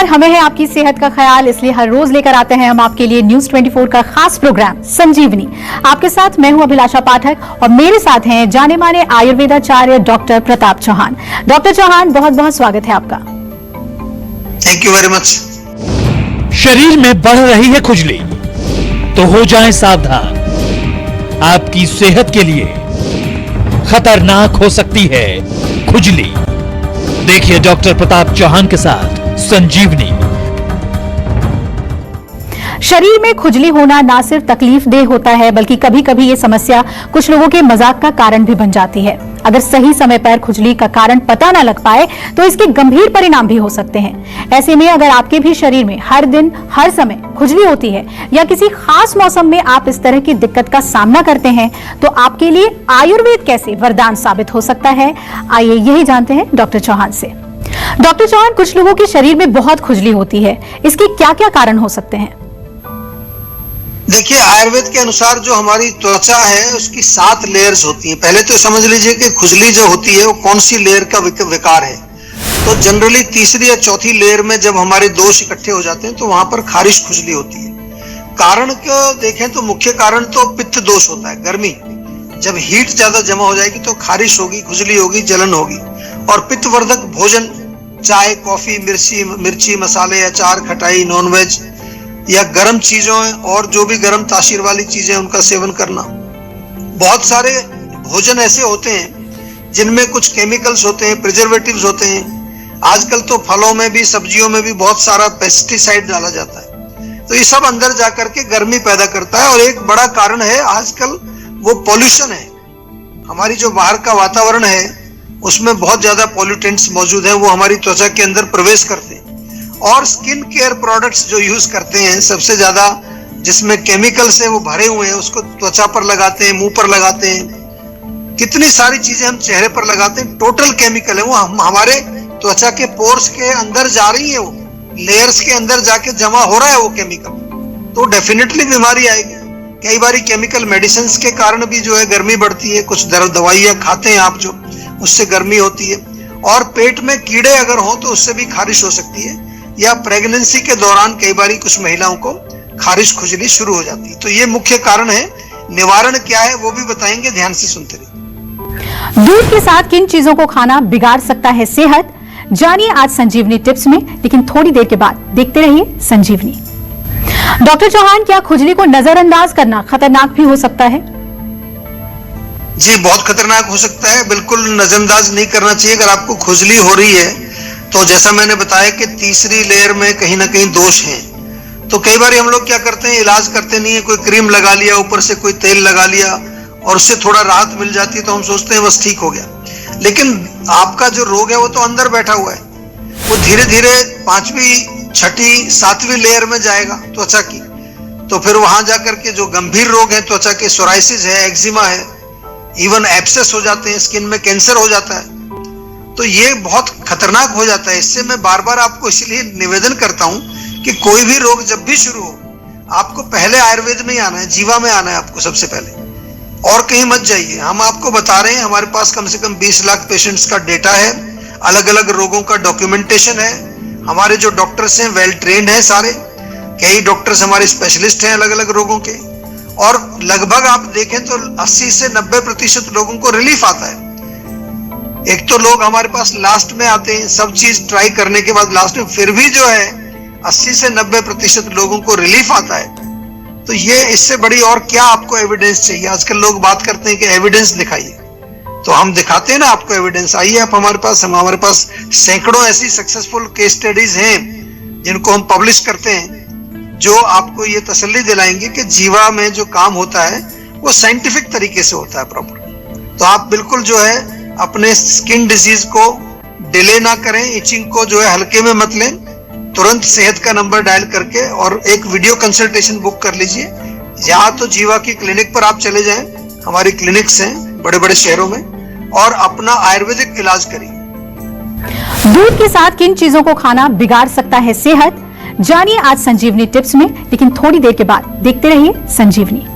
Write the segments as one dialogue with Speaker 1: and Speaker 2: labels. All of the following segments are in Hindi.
Speaker 1: नमस्कार, हमें है आपकी सेहत का ख्याल, इसलिए हर रोज लेकर आते हैं हम आपके लिए न्यूज 24 का खास प्रोग्राम संजीवनी। आपके साथ मैं हूं अभिलाषा पाठक और मेरे साथ हैं जाने माने आयुर्वेदाचार्य डॉक्टर प्रताप चौहान। डॉक्टर चौहान, बहुत बहुत स्वागत है आपका।
Speaker 2: Thank you very much.
Speaker 3: शरीर में बढ़ रही है खुजली तो हो जाएं सावधान, आपकी सेहत के लिए खतरनाक हो सकती है खुजली। देखिए डॉक्टर प्रताप चौहान के साथ संजीवनी।
Speaker 1: शरीर में खुजली होना ना सिर्फ तकलीफ देह होता है, बल्कि कभी कभी ये समस्या कुछ लोगों के मजाक का कारण भी बन जाती है। अगर सही समय पर खुजली का कारण पता ना लग पाए तो इसके गंभीर परिणाम भी हो सकते हैं। ऐसे में अगर आपके भी शरीर में हर दिन हर समय खुजली होती है या किसी खास मौसम में आप इस तरह की दिक्कत का सामना करते हैं, तो आपके लिए आयुर्वेद कैसे वरदान साबित हो सकता है, आइए यही जानते हैं डॉक्टर चौहान से। डॉक्टर चौहान, कुछ लोगों के शरीर में बहुत खुजली होती है, इसके क्या क्या कारण हो सकते हैं?
Speaker 2: देखिए, आयुर्वेद के अनुसार जो हमारी त्वचा है उसकी 7 लेयर्स होती हैं। पहले तो समझ लीजिए कि खुजली जो होती है वो कौन सी लेयर का विकार है। तो जनरली तीसरी या चौथी लेयर में जब हमारे दोष इकट्ठे हो जाते हैं तो वहां पर खारिश खुजली होती है। कारण को देखें तो मुख्य कारण तो पित्त दोष होता है। गर्मी जब हीट ज्यादा जमा हो जाएगी तो खारिश होगी, खुजली होगी, जलन होगी। और पित्तवर्धक भोजन, चाय, कॉफी, मिर्ची, मसाले, अचार, खटाई, नॉनवेज या गर्म चीजों और जो भी गर्म तासीर वाली चीजें उनका सेवन करना। बहुत सारे भोजन ऐसे होते हैं जिनमें कुछ केमिकल्स होते हैं, प्रिजर्वेटिव्स होते हैं। आजकल तो फलों में भी सब्जियों में भी बहुत सारा पेस्टिसाइड डाला जाता है। तो ये सब अंदर जाकर के गर्मी पैदा करता है। और एक बड़ा कारण है आजकल वो पॉल्यूशन है। हमारी जो बाहर का वातावरण है उसमें बहुत ज्यादा पॉल्यूटेंट्स मौजूद हैं, वो हमारी त्वचा के अंदर प्रवेश करते हैं। और स्किन केयर प्रोडक्ट्स जो यूज करते हैं सबसे ज्यादा जिसमें केमिकल्स है वो भरे हुए हैं, उसको त्वचा पर लगाते हैं, मुंह पर लगाते हैं, कितनी सारी चीजें हम चेहरे पर लगाते हैं, टोटल केमिकल है। वो हमारे त्वचा के पोर्स के अंदर जा रही है, वो लेयर्स के अंदर जाके जमा हो रहा है वो केमिकल, तो डेफिनेटली बीमारी आएगी। कई बार केमिकल मेडिसिन के कारण भी जो है गर्मी बढ़ती है। कुछ दवाइयां खाते हैं आप जो, उससे गर्मी होती है। और पेट में कीड़े अगर हो तो उससे भी खारिश हो सकती है। या प्रेगनेंसी के दौरान कई बार कुछ महिलाओं को खारिश खुजली शुरू हो जाती है। तो ये मुख्य कारण है। निवारण क्या है वो भी बताएंगे, ध्यान से सुनते रहिए।
Speaker 1: दूध के साथ किन चीजों को खाना बिगाड़ सकता है सेहत, जानिए आज संजीवनी टिप्स में, लेकिन थोड़ी देर के बाद देखते रहिए संजीवनी। डॉक्टर चौहान, क्या खुजली को नजरअंदाज करना खतरनाक भी हो सकता है?
Speaker 2: जी, बहुत खतरनाक हो सकता है। बिल्कुल नजरअंदाज नहीं करना चाहिए। अगर आपको खुजली हो रही है तो जैसा मैंने बताया कि तीसरी लेयर में कहीं ना कहीं दोष हैं। तो कई बार हम लोग क्या करते हैं, इलाज करते नहीं है, कोई क्रीम लगा लिया, ऊपर से कोई तेल लगा लिया और उससे थोड़ा राहत मिल जाती है तो हम सोचते हैं बस ठीक हो गया। लेकिन आपका जो रोग है वो तो अंदर बैठा हुआ है। वो धीरे धीरे 5वीं, 6ठी, 7वीं लेयर में जाएगा त्वचा की। तो फिर वहां जाकर के जो गंभीर रोग है त्वचा के, सोराइसिस है, एक्जिमा है, इवन एब्सेस हो जाते हैं, स्किन में कैंसर हो जाता है। तो ये बहुत खतरनाक हो जाता है। इससे मैं बार बार आपको इसलिए निवेदन करता हूं कि कोई भी रोग जब भी शुरू हो, आपको पहले आयुर्वेद में ही आना है, जीवा में आना है आपको सबसे पहले, और कहीं मत जाइए। हम आपको बता रहे हैं, हमारे पास कम से कम 20 लाख पेशेंट्स का डेटा है, अलग अलग रोगों का डॉक्यूमेंटेशन है। हमारे जो डॉक्टर्स हैं वेल ट्रेंड हैं सारे, कई डॉक्टर्स हमारे स्पेशलिस्ट हैं अलग अलग रोगों के। और लगभग आप देखें तो 80 से 90% लोगों को रिलीफ आता है। एक तो लोग हमारे पास लास्ट में आते हैं, सब चीज ट्राई करने के बाद लास्ट में फिर भी जो है 80 से 90% लोगों को रिलीफ आता है। तो ये इससे बड़ी और क्या आपको एविडेंस चाहिए? आजकल लोग बात करते हैं कि एविडेंस दिखाइए, तो हम दिखाते हैं ना आपको एविडेंस। आइए आप हमारे पास सैकड़ों ऐसी सक्सेसफुल केस स्टडीज हैं जिनको हम पब्लिश करते हैं, जो आपको ये तसल्ली दिलाएंगे कि जीवा में जो काम होता है वो साइंटिफिक तरीके से होता है प्रॉपर। तो आप बिल्कुल जो है अपने स्किन डिजीज को डिले ना करें, इचिंग को जो है हल्के में मत लें, तुरंत सेहत का नंबर डायल करके और एक वीडियो कंसल्टेशन बुक कर लीजिए। या तो जीवा की क्लिनिक पर आप चले जाएं, हमारी क्लिनिक्स हैं बड़े बड़े शहरों में, और अपना आयुर्वेदिक इलाज करिए।
Speaker 1: दूध के साथ किन चीजों को खाना बिगाड़ सकता है सेहत, जानिए आज संजीवनी टिप्स में, लेकिन थोड़ी देर के बाद देखते रहिए संजीवनी।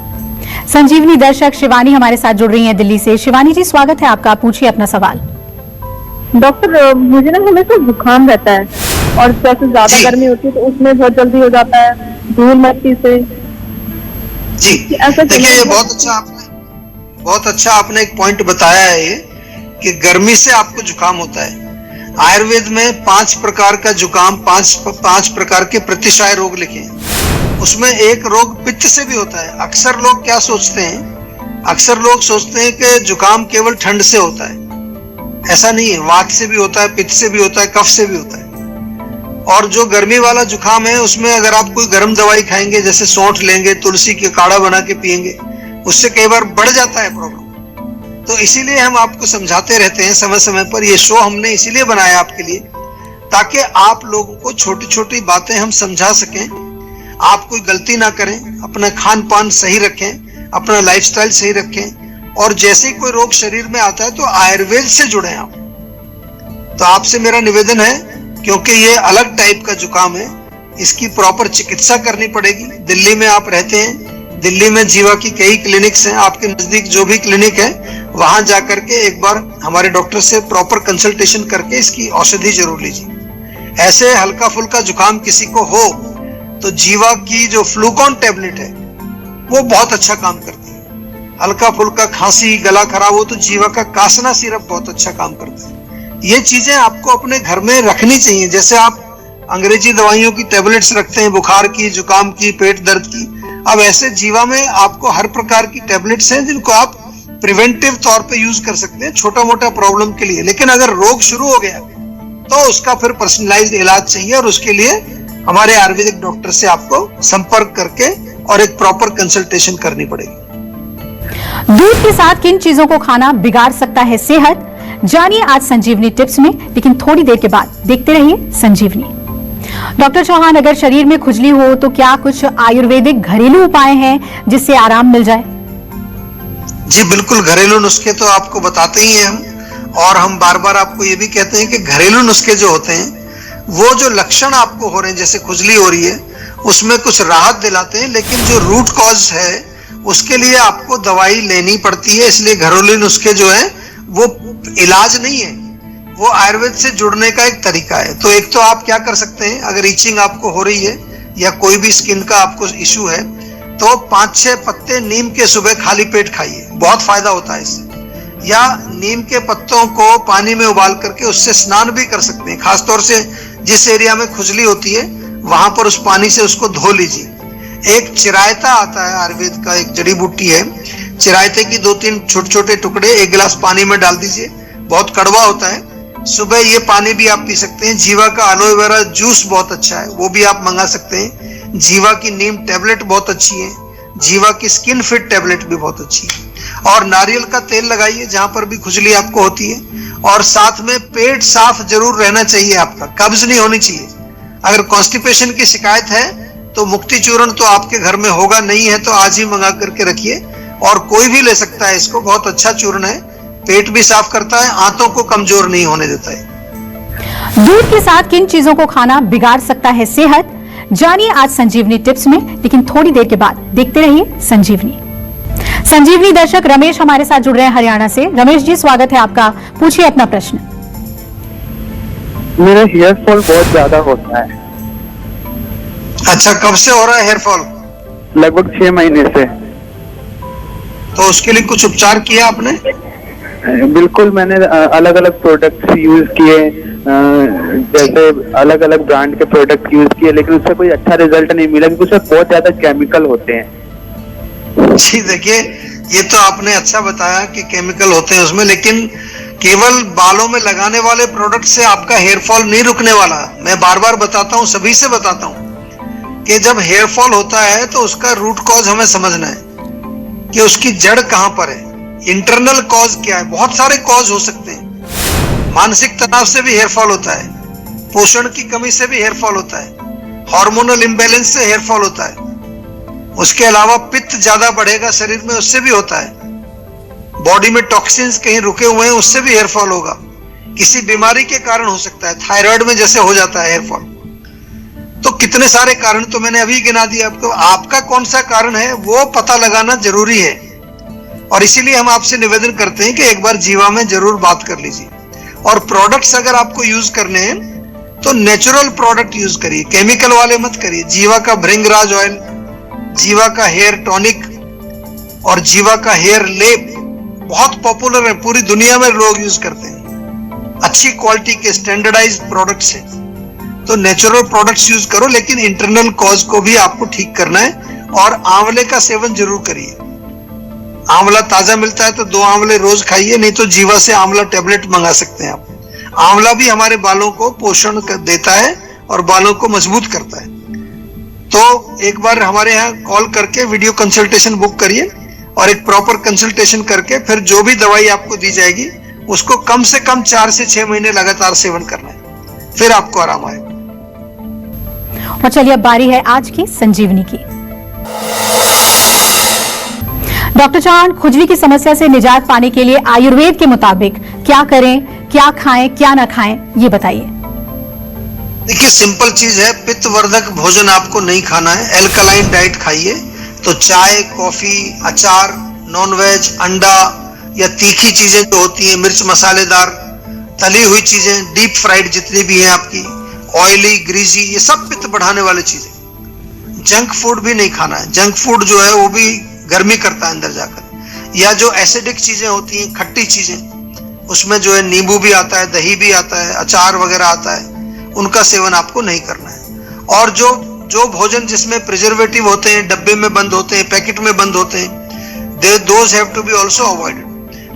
Speaker 1: संजीवनी दर्शक शिवानी हमारे साथ जुड़ रही हैं दिल्ली से। शिवानी जी, स्वागत है आपका, पूछिए अपना सवाल।
Speaker 4: डॉक्टर, मुझे ना हमेशा जुकाम रहता है और जैसे ज्यादा
Speaker 2: जी।
Speaker 4: गर्मी होती है तो उसमें बहुत जल्दी हो जाता है, धूल मिट्टी से।
Speaker 2: जी
Speaker 4: ऐसा
Speaker 2: देखिए, ये
Speaker 4: चला
Speaker 2: बहुत अच्छा आपने एक पॉइंट बताया है ये, कि गर्मी से आपको जुकाम होता है। आयुर्वेद में 5 प्रकार का जुकाम, 5 प्रकार के प्रतिशाय रोग लिखे हैं। उसमें एक रोग पित्त से भी होता है। अक्सर लोग क्या सोचते हैं, अक्सर लोग सोचते हैं कि जुकाम केवल ठंड से होता है। ऐसा नहीं है, वात से भी होता है, पित्त से भी होता है, कफ से भी होता है। और जो गर्मी वाला जुकाम है उसमें अगर आप कोई गर्म दवाई खाएंगे, जैसे सौंठ लेंगे, तुलसी के काढ़ा बना के पिएंगे, उससे कई बार बढ़ जाता है प्रॉब्लम। तो इसीलिए हम आपको समझाते रहते हैं समय समय पर। ये शो हमने इसीलिए बनाया आपके लिए, ताकि आप लोगों को छोटी छोटी बातें हम समझा सकें, आप कोई गलती ना करें, अपना खान पान सही रखें, अपना लाइफस्टाइल सही रखें, और जैसे ही कोई रोग शरीर में आता है तो आयुर्वेद से जुड़े आप। तो आपसे मेरा निवेदन है, क्योंकि ये अलग टाइप का जुकाम है, इसकी प्रॉपर चिकित्सा करनी पड़ेगी। दिल्ली में आप रहते हैं, दिल्ली में जीवा की कई क्लिनिक्स हैं, आपके नजदीक जो भी क्लिनिक है वहां जाकर के एक बार हमारे डॉक्टर से प्रॉपर कंसल्टेशन करके इसकी औषधि जरूर लीजिए। ऐसे हल्का फुल्का जुकाम किसी को हो तो जीवा की जो फ्लूकॉन टैबलेट है वो बहुत अच्छा काम करती है। हल्का फुल्का खांसी, गला खराब हो तो जीवा का कासना सिरप बहुत अच्छा काम करता है। ये चीजें आपको अपने घर में रखनी चाहिए। जैसे आप अंग्रेजी दवाइयों की टैबलेट्स रखते हैं, बुखार की, जुकाम की, पेट दर्द की, अब ऐसे जीवा में आपको हर प्रकार की टैबलेट्स हैं जिनको आप प्रिवेंटिव तौर पे यूज कर सकते हैं छोटा मोटा प्रॉब्लम के लिए। लेकिन अगर रोग शुरू हो गया तो उसका फिर पर्सनलाइज्ड इलाज चाहिए, और उसके लिए हमारे आयुर्वेदिक डॉक्टर से आपको संपर्क करके और एक प्रॉपर कंसल्टेशन करनी पड़ेगी।
Speaker 1: दूध के साथ किन चीजों को खाना बिगाड़ सकता है सेहत, जानिए आज संजीवनी टिप्स में। लेकिन थोड़ी देर के बाद देखते रहिए संजीवनी। डॉक्टर चौहान, अगर शरीर में खुजली हो तो क्या कुछ आयुर्वेदिक घरेलू उपाय हैं जिससे आराम मिल जाए?
Speaker 2: जी बिल्कुल, घरेलू नुस्खे तो आपको बताते ही हैं हम, और हम बार बार आपको ये भी कहते हैं कि घरेलू नुस्खे जो होते हैं वो जो लक्षण आपको हो रहे हैं, जैसे खुजली हो रही है, उसमें कुछ राहत दिलाते हैं, लेकिन जो रूट कॉज है उसके लिए आपको दवाई लेनी पड़ती है। इसलिए घरेलू नुस्खे जो है वो इलाज नहीं है, वो आयुर्वेद से जुड़ने का एक तरीका है। तो एक तो आप क्या कर सकते हैं, अगर ईचिंग आपको हो रही है या कोई भी स्किन का आपको इशू है तो 5-6 पत्ते नीम के सुबह खाली पेट खाइए, बहुत फायदा होता है इससे। या नीम के पत्तों को पानी में उबाल करके उससे स्नान भी कर सकते हैं। खासतौर से जिस एरिया में खुजली होती है वहां पर उस पानी से उसको धो लीजिए। एक चिरायता आता है आयुर्वेद का, एक जड़ी बूटी है, चिरायते की 2-3 छोटे छोटे टुकड़े 1 गिलास पानी में डाल दीजिए, बहुत कड़वा होता है। सुबह ये पानी भी आप पी सकते हैं। जीवा का एलोवेरा जूस बहुत अच्छा है, वो भी आप मंगा सकते हैं। जीवा की नीम टैबलेट बहुत अच्छी है, जीवा की स्किन फिट टैबलेट भी बहुत अच्छी है। और नारियल का तेल लगाइए जहां पर भी खुजली आपको होती है, और साथ में पेट साफ जरूर रहना चाहिए आपका, कब्ज नहीं होनी चाहिए। अगर कॉन्स्टिपेशन की शिकायत है तो मुक्ति चूर्ण तो आपके घर में होगा, नहीं है तो आज ही मंगा करके रखिए, और कोई भी ले सकता है इसको, बहुत अच्छा चूर्ण है, पेट भी साफ करता है, आंतों को कमजोर नहीं होने देता है।
Speaker 1: दूध के साथ किन चीजों को खाना बिगाड़ सकता है सेहत, जानिए आज संजीवनी टिप्स में। लेकिन थोड़ी देर के बाद देखते रहिए संजीवनी। संजीवनी दर्शक रमेश हमारे साथ जुड़ रहे हैं हरियाणा से। रमेश जी, स्वागत है आपका, पूछिए अपना प्रश्न।
Speaker 5: मेरा हेयर फॉल बहुत ज्यादा होता है।
Speaker 2: अच्छा, कब से हो रहा है हेयर फॉल?
Speaker 5: लगभग 6 महीने से।
Speaker 2: तो उसके लिए कुछ उपचार किया आपने?
Speaker 5: बिल्कुल, मैंने अलग अलग प्रोडक्ट्स यूज किए, जैसे अलग अलग ब्रांड के प्रोडक्ट यूज किए, लेकिन उससे कोई अच्छा रिजल्ट नहीं मिला, क्योंकि उसमें बहुत ज्यादा केमिकल होते हैं।
Speaker 2: जी देखिए, ये तो आपने अच्छा बताया कि केमिकल होते हैं उसमें, लेकिन केवल बालों में लगाने वाले प्रोडक्ट से आपका हेयर फॉल नहीं रुकने वाला। मैं बार बार बताता हूँ, सभी से बताता हूँ कि जब हेयर फॉल होता है तो उसका रूट कॉज हमें समझना है कि उसकी जड़ कहां पर है, इंटरनल कॉज क्या है। बहुत सारे कॉज हो सकते हैं, मानसिक तनाव से भी हेयर फॉल होता है, पोषण की कमी से भी हेयर फॉल होता है, हार्मोनल इंबैलेंस से हेयर फॉल होता है, उसके अलावा पित्त ज्यादा बढ़ेगा शरीर में, उससे भी होता है, बॉडी में टॉक्सिन्स कहीं रुके हुए हैं उससे भी हेयर फॉल होगा, किसी बीमारी के कारण हो सकता है, थायराइड में जैसे हो जाता है हेयर फॉल। तो कितने सारे कारण तो मैंने अभी गिना दिया आपको। आपका कौन सा कारण है वो पता लगाना जरूरी है, और इसीलिए हम आपसे निवेदन करते हैं कि एक बार जीवा में जरूर बात कर लीजिए। और प्रोडक्ट्स अगर आपको यूज करने हैं तो नेचुरल प्रोडक्ट यूज करिए, केमिकल वाले मत करिए। जीवा का भृंगराज ऑयल, जीवा का हेयर टॉनिक और जीवा का हेयर लेप बहुत पॉपुलर है, पूरी दुनिया में लोग यूज करते हैं, अच्छी क्वालिटी के स्टैंडर्डाइज्ड प्रोडक्ट्स हैं। तो नेचुरल प्रोडक्ट्स यूज करो, लेकिन इंटरनल कॉज को भी आपको ठीक करना है। और आंवले का सेवन जरूर करिए। आंवला ताजा मिलता है तो 2 आंवले रोज खाइए, नहीं तो जीवा से आंवला टेबलेट मंगा सकते हैं आप। आंवला भी हमारे बालों को पोषण देता है और बालों को मजबूत करता है। तो एक बार हमारे यहाँ कॉल करके वीडियो कंसल्टेशन बुक करिए और एक प्रॉपर कंसल्टेशन करके फिर जो भी दवाई आपको दी जाएगी उसको कम से कम 4 से 6 महीने लगातार सेवन करना है, फिर आपको आराम आएगा।
Speaker 1: और चलिए अब बारी है आज की संजीवनी की। डॉक्टर चौहान, खुजली की समस्या से निजात पाने के लिए आयुर्वेद के मुताबिक क्या करें, क्या खाएं, क्या ना खाएं, ये बताइए।
Speaker 2: देखिए सिंपल चीज है, पित्तवर्धक भोजन आपको नहीं खाना है, एल्कलाइन डाइट खाइए। तो चाय, कॉफी, अचार, नॉनवेज, अंडा या तीखी चीजें जो होती हैं, मिर्च मसालेदार, तली हुई चीजें, डीप फ्राइड जितनी भी हैं आपकी, ऑयली, ग्रीसी, ये सब पित्त बढ़ाने वाली चीजें। जंक फूड भी नहीं खाना है, जंक फूड जो है वो भी गर्मी करता है अंदर जाकर। या जो एसिडिक चीजें होती हैं, खट्टी चीजें, उसमें जो है नींबू भी आता है, दही भी आता है, अचार वगैरह आता है, उनका सेवन आपको नहीं करना है। और जो भोजन जिसमें प्रिजर्वेटिव होते हैं, डब्बे में बंद होते हैं, पैकेट में बंद होते हैं, those have to be also avoided.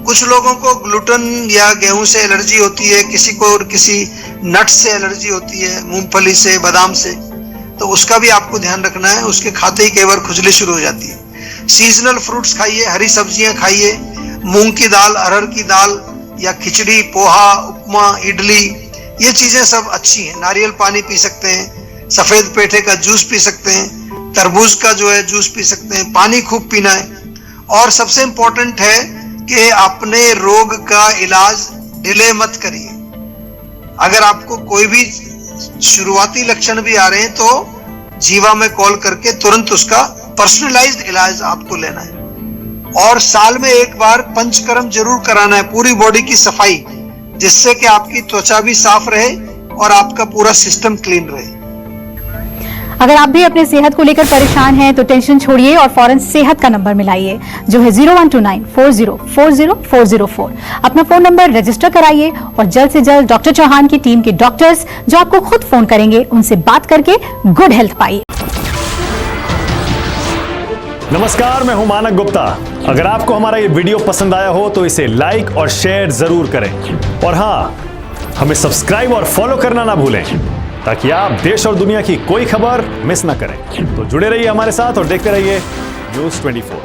Speaker 2: कुछ लोगों को ग्लूटेन या गेहूं से एलर्जी होती है, किसी को किसी नट से एलर्जी होती है, मूंगफली से, बादाम से, तो उसका भी आपको ध्यान रखना है। उसके खाते ही कई बार खुजली शुरू हो जाती है। सीजनल फ्रूट्स खाइए, हरी सब्जियां खाइए, मूंग की दाल, अरहर की दाल या खिचड़ी, पोहा, उपमा, इडली, ये चीजें सब अच्छी हैं। नारियल पानी पी सकते हैं, सफेद पेठे का जूस पी सकते हैं, तरबूज का जो है जूस पी सकते हैं, पानी खूब पीना है। और सबसे इंपॉर्टेंट है कि अपने रोग का इलाज डिले मत करिए। अगर आपको कोई भी शुरुआती लक्षण भी आ रहे हैं तो जीवा में कॉल करके तुरंत उसका पर्सनलाइज्ड इलाज आपको लेना है। और साल में एक बार पंचकर्म जरूर कराना है, पूरी बॉडी की सफाई, जिससे कि आपकी त्वचा भी साफ रहे और आपका पूरा सिस्टम क्लीन रहे।
Speaker 1: अगर आप भी अपने सेहत को लेकर परेशान हैं तो टेंशन छोड़िए और फौरन सेहत का नंबर मिलाइए, जो है 0129404004। अपना फोन नंबर रजिस्टर कराइए और जल्द से जल्द डॉक्टर चौहान की टीम के डॉक्टर्स जो आपको खुद फोन करेंगे, उनसे बात करके गुड हेल्थ पाइए।
Speaker 6: नमस्कार, मैं हूं मानक गुप्ता। अगर आपको हमारा ये वीडियो पसंद आया हो तो इसे लाइक और शेयर जरूर करें। और हाँ, हमें सब्सक्राइब और फॉलो करना ना भूलें, ताकि आप देश और दुनिया की कोई खबर मिस ना करें। तो जुड़े रहिए हमारे साथ और देखते रहिए न्यूज़ 24।